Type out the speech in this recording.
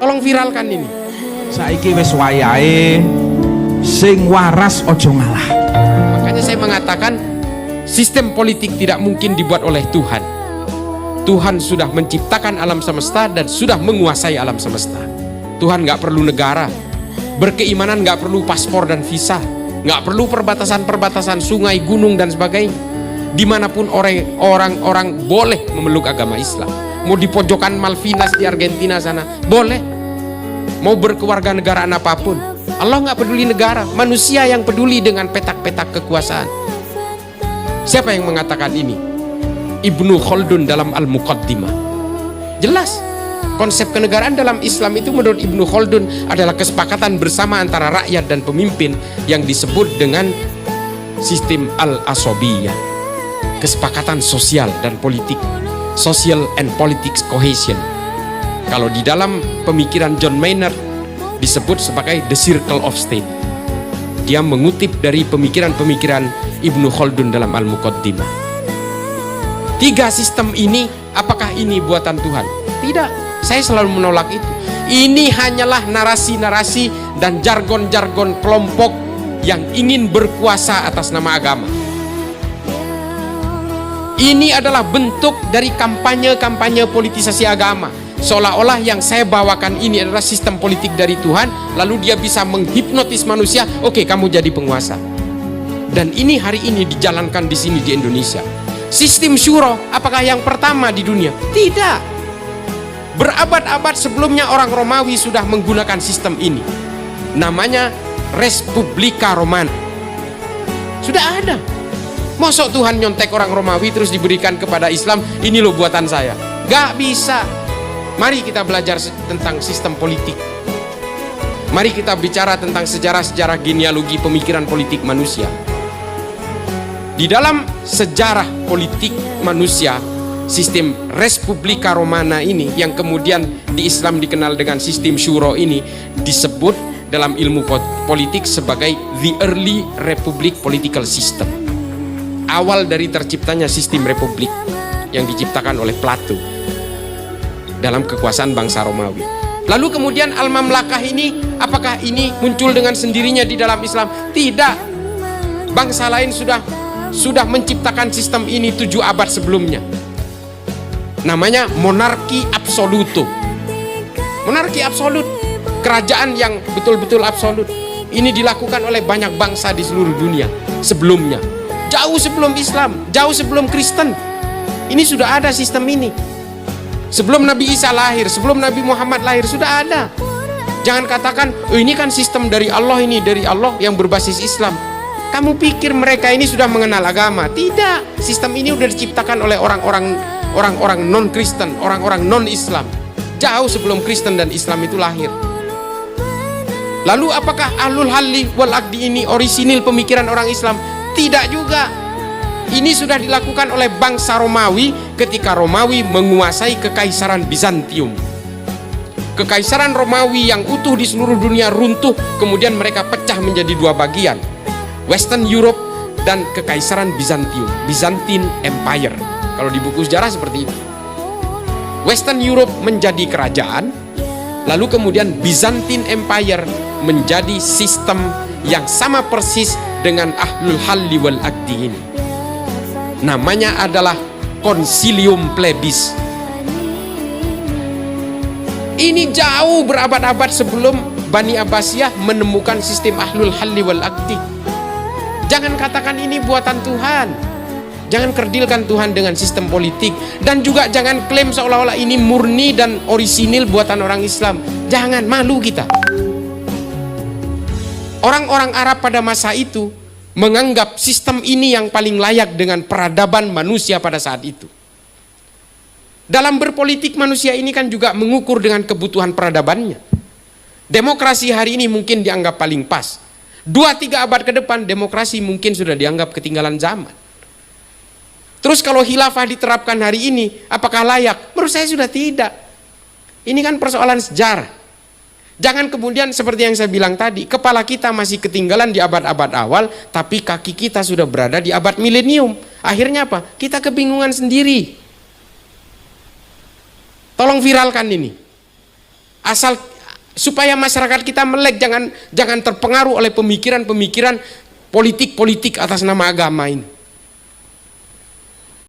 Tolong viralkan ini. Saiki wis wayahe sing waras ojo ngalah. Makanya saya mengatakan sistem politik tidak mungkin dibuat oleh Tuhan. Tuhan sudah menciptakan alam semesta dan sudah menguasai alam semesta. Tuhan nggak perlu negara, berkeimanan nggak perlu paspor dan visa, nggak perlu perbatasan-perbatasan sungai, gunung dan sebagainya. Dimanapun orang-orang boleh memeluk agama Islam. Mau di pojokan Malvinas di Argentina sana boleh, mau berkeluarga negaraan apapun. Allah nggak peduli negara, manusia yang peduli dengan petak-petak kekuasaan. Siapa yang mengatakan ini? Ibnu Khaldun dalam Al-Muqaddimah. Jelas konsep kenegaraan dalam Islam itu menurut Ibnu Khaldun adalah kesepakatan bersama antara rakyat dan pemimpin yang disebut dengan sistem al-asobiyah, kesepakatan sosial dan politik, social and politics cohesion. Kalau di dalam pemikiran John Maynard disebut sebagai the circle of state. Dia mengutip dari pemikiran-pemikiran Ibnu Khaldun dalam Al-Muqaddimah. Tiga sistem ini, apakah ini buatan Tuhan? Tidak, saya selalu menolak itu. Ini hanyalah narasi-narasi dan jargon-jargon kelompok yang ingin berkuasa atas nama agama. Ini adalah bentuk dari kampanye-kampanye politisasi agama. Seolah-olah yang saya bawakan ini adalah sistem politik dari Tuhan, lalu dia bisa menghipnotis manusia, oke, kamu jadi penguasa. Dan ini hari ini dijalankan di sini di Indonesia. Sistem syuro, apakah yang pertama di dunia? Tidak. Berabad-abad sebelumnya orang Romawi sudah menggunakan sistem ini. Namanya Respublika Romana. Sudah ada. Mosok Tuhan nyontek orang Romawi terus diberikan kepada Islam, ini loh buatan saya. Gak bisa. Mari kita belajar tentang sistem politik. Mari kita bicara tentang sejarah-sejarah genealogi pemikiran politik manusia. Di dalam sejarah politik manusia, sistem Respublika Romana ini yang kemudian di Islam dikenal dengan sistem syuro ini disebut dalam ilmu politik sebagai the early republic political system. Awal dari terciptanya sistem republik yang diciptakan oleh Plato dalam kekuasaan bangsa Romawi. Lalu kemudian Al-Mamlakah ini, apakah ini muncul dengan sendirinya di dalam Islam? Tidak. Bangsa lain sudah menciptakan sistem ini 7 abad sebelumnya. Namanya monarki absoluto. Monarki absolut, kerajaan yang betul-betul absolut. Ini dilakukan oleh banyak bangsa di seluruh dunia sebelumnya. Jauh sebelum Islam, jauh sebelum Kristen. Ini sudah ada sistem ini. Sebelum Nabi Isa lahir, sebelum Nabi Muhammad lahir sudah ada. Jangan katakan, oh ini kan sistem dari Allah, ini dari Allah yang berbasis Islam. Kamu pikir mereka ini sudah mengenal agama? Tidak. Sistem ini sudah diciptakan oleh orang-orang non-Kristen, orang-orang non-Islam. Jauh sebelum Kristen dan Islam itu lahir. Lalu apakah ahlul halli wal aqdi ini orisinil pemikiran orang Islam? Tidak juga. Ini sudah dilakukan oleh bangsa Romawi ketika Romawi menguasai kekaisaran Bizantium. Kekaisaran Romawi yang utuh di seluruh dunia runtuh, kemudian mereka pecah menjadi 2 bagian. Western Europe dan kekaisaran Bizantium, Byzantine Empire. Kalau di buku sejarah seperti itu. Western Europe menjadi kerajaan, lalu kemudian Byzantine Empire menjadi sistem yang sama persis dengan ahlul halli wal aqdi ini. Namanya adalah Concilium Plebis. Ini jauh berabad-abad sebelum Bani Abbasiyah menemukan sistem ahlul halli wal aqdi. Jangan katakan ini buatan Tuhan. Jangan kerdilkan Tuhan dengan sistem politik. Dan juga jangan klaim seolah-olah ini murni dan orisinil buatan orang Islam. Jangan, malu kita. Orang-orang Arab pada masa itu menganggap sistem ini yang paling layak dengan peradaban manusia pada saat itu. Dalam berpolitik manusia ini kan juga mengukur dengan kebutuhan peradabannya. Demokrasi hari ini mungkin dianggap paling pas. 2-3 abad ke depan demokrasi mungkin sudah dianggap ketinggalan zaman. Terus kalau khilafah diterapkan hari ini, apakah layak? Menurut saya sudah tidak. Ini kan persoalan sejarah. Jangan kemudian seperti yang saya bilang tadi, kepala kita masih ketinggalan di abad-abad awal, tapi kaki kita sudah berada di abad milenium. Akhirnya apa? Kita kebingungan sendiri. Tolong viralkan ini. supaya masyarakat kita melek, jangan terpengaruh oleh pemikiran-pemikiran politik-politik atas nama agama ini.